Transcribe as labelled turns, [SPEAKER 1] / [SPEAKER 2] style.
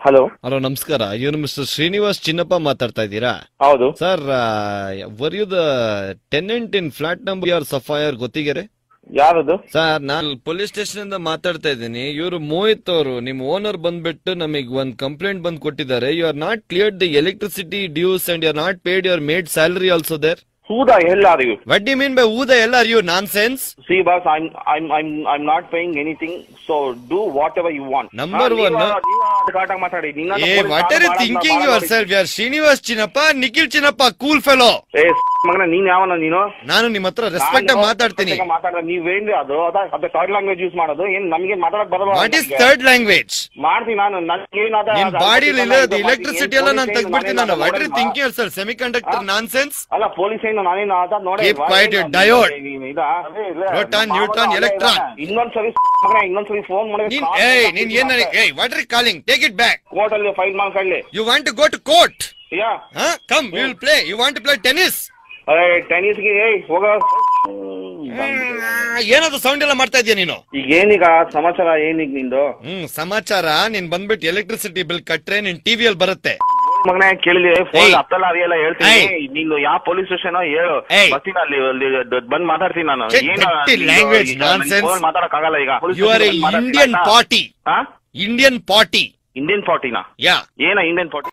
[SPEAKER 1] Hello
[SPEAKER 2] hello ನಮಸ್ಕಾರ. ಇವ್ರು mister Srinivas Chinnappa ಮಾತಾಡ್ತಾ ಇದ್ದೀರಾ?
[SPEAKER 1] ಹೌದು
[SPEAKER 2] sir, were you the tenant in flat number R Sapphire Gottigere?
[SPEAKER 1] ಯಾರದು?
[SPEAKER 2] ಸರ್, ನಾನು ಪೊಲೀಸ್ ಸ್ಟೇಷನ್ ಇಂದ ಮಾತಾಡ್ತಾ ಇದ್ದೀನಿ. ಇವರು ಮೋಹಿತ್ ಅವರು, ನಿಮ್ ಓನರ್ ಬಂದ್ಬಿಟ್ಟು ನಮಗೆ ಒಂದ್ ಕಂಪ್ಲೇಂಟ್ ಬಂದ್ ಕೊಟ್ಟಿದ್ದಾರೆ. You are not clear the electricity dues and you are not paid your maid salary also there.
[SPEAKER 1] Who the hell are you?
[SPEAKER 2] What do you mean by who the hell are you? Nonsense.
[SPEAKER 1] See, boss, I'm not paying anything, so do whatever you want.
[SPEAKER 2] Number one. Hey, what are you thinking yourself? You are Srinivas Chinnappa, Nikhil Chinnappa, cool fellow.
[SPEAKER 1] Hey, ಮಗನ ನೀನ್ ಯಾವನ ನೀನು?
[SPEAKER 2] ನಾನು ನಿಮ್ಮ ಹತ್ರ respect ಆಗಿ ಮಾತಾಡ್ತೀನಿ.
[SPEAKER 1] ನೀವೇನ್ರಿ ಅದು ಥರ್ಡ್ ಲ್ಯಾಂಗ್ವೇಜ್ ಯೂಸ್ ಮಾಡೋದು? ಏನ್ ನಮಗೆ ಮಾತಾಡಕ್ ಬರಲ್ಲ?
[SPEAKER 2] What is third language?
[SPEAKER 1] ಮಾಡ್ತೀನಿ ನಾನು. ನನಗೇನಾದ
[SPEAKER 2] ನಿನ್ ಬಾಡಿಲಿ ಇಲ್ಲದ ಎಲೆಕ್ಟ್ರಿಸಿಟಿ ಎಲ್ಲ ನಾನು ತೆಗ್ಬಿಡ್ತೀನಿ. ನಾನು what are you thinking yourself? Semiconductor nonsense.
[SPEAKER 1] ಅಲ್ಲ ಪೊಲೀಸ್ ಏನು ನಾನೇನು ಅದ ನೋಡಿ.
[SPEAKER 2] Keep quiet, your diode. Proton, neutron, electron.
[SPEAKER 1] ಇನ್ನೊಂದ್ಸರಿ ಫೋನ್ ಮಾಡಿ.
[SPEAKER 2] ನೀನ್ ಏನ್ what are you calling? Take it back.
[SPEAKER 1] Court ಅಲ್ಲಿ ಫೈಲ್ ಮಾಡ್ಕೊಳ್ಳಿ.
[SPEAKER 2] You want to go to court?
[SPEAKER 1] Yeah.
[SPEAKER 2] Huh? Come, we will play. You want to play tennis?
[SPEAKER 1] ಟೆನ್ನಿಸ್ಗೆ ಹೋಗ.
[SPEAKER 2] ಏನಾದ್ರು sound ಎಲ್ಲ ಮಾಡ್ತಾ ಇದೀಯ ನೀನು?
[SPEAKER 1] ಈಗ ಏನೀಗ ಸಮಾಚಾರ? ಏನೀಗ ನಿಂದು
[SPEAKER 2] ಸಮಾಚಾರ? ನೀನ್ ಬಂದ್ಬಿಟ್ಟು ಎಲೆಕ್ಟ್ರಿಸಿಟಿ ಬಿಲ್ ಕಟ್ರೆ ನಿನ್ ಟಿವಿಯಲ್ಲಿ ಬರುತ್ತೆ.
[SPEAKER 1] ಮಗನ ಕೇಳಿದೆ ಫೋನ್ ಅತ್ತಲ್ಲ ಅರಿಯಲ್ಲ ಹೇಳ್ತೀನಿ. ನೀನು ಯಾವ ಪೊಲೀಸ್ ಸ್ಟೇಷನ್ ಹೇಳು, ಬರ್ತೀನಿ ಅಲ್ಲಿ ಬಂದ್ ಮಾತಾಡ್ತೀನಿ ನಾನು.
[SPEAKER 2] ಲ್ಯಾಂಗ್ವೇಜ್
[SPEAKER 1] ಮಾತಾಡಕ್ ಆಗಲ್ಲ ಈಗ.
[SPEAKER 2] You are Indian party. Indian party.
[SPEAKER 1] Indian ಪಾರ್ಟಿನಾ?
[SPEAKER 2] ಯಾ.
[SPEAKER 1] ಏನ ಇಂಡಿಯನ್ ಪಾರ್ಟಿ?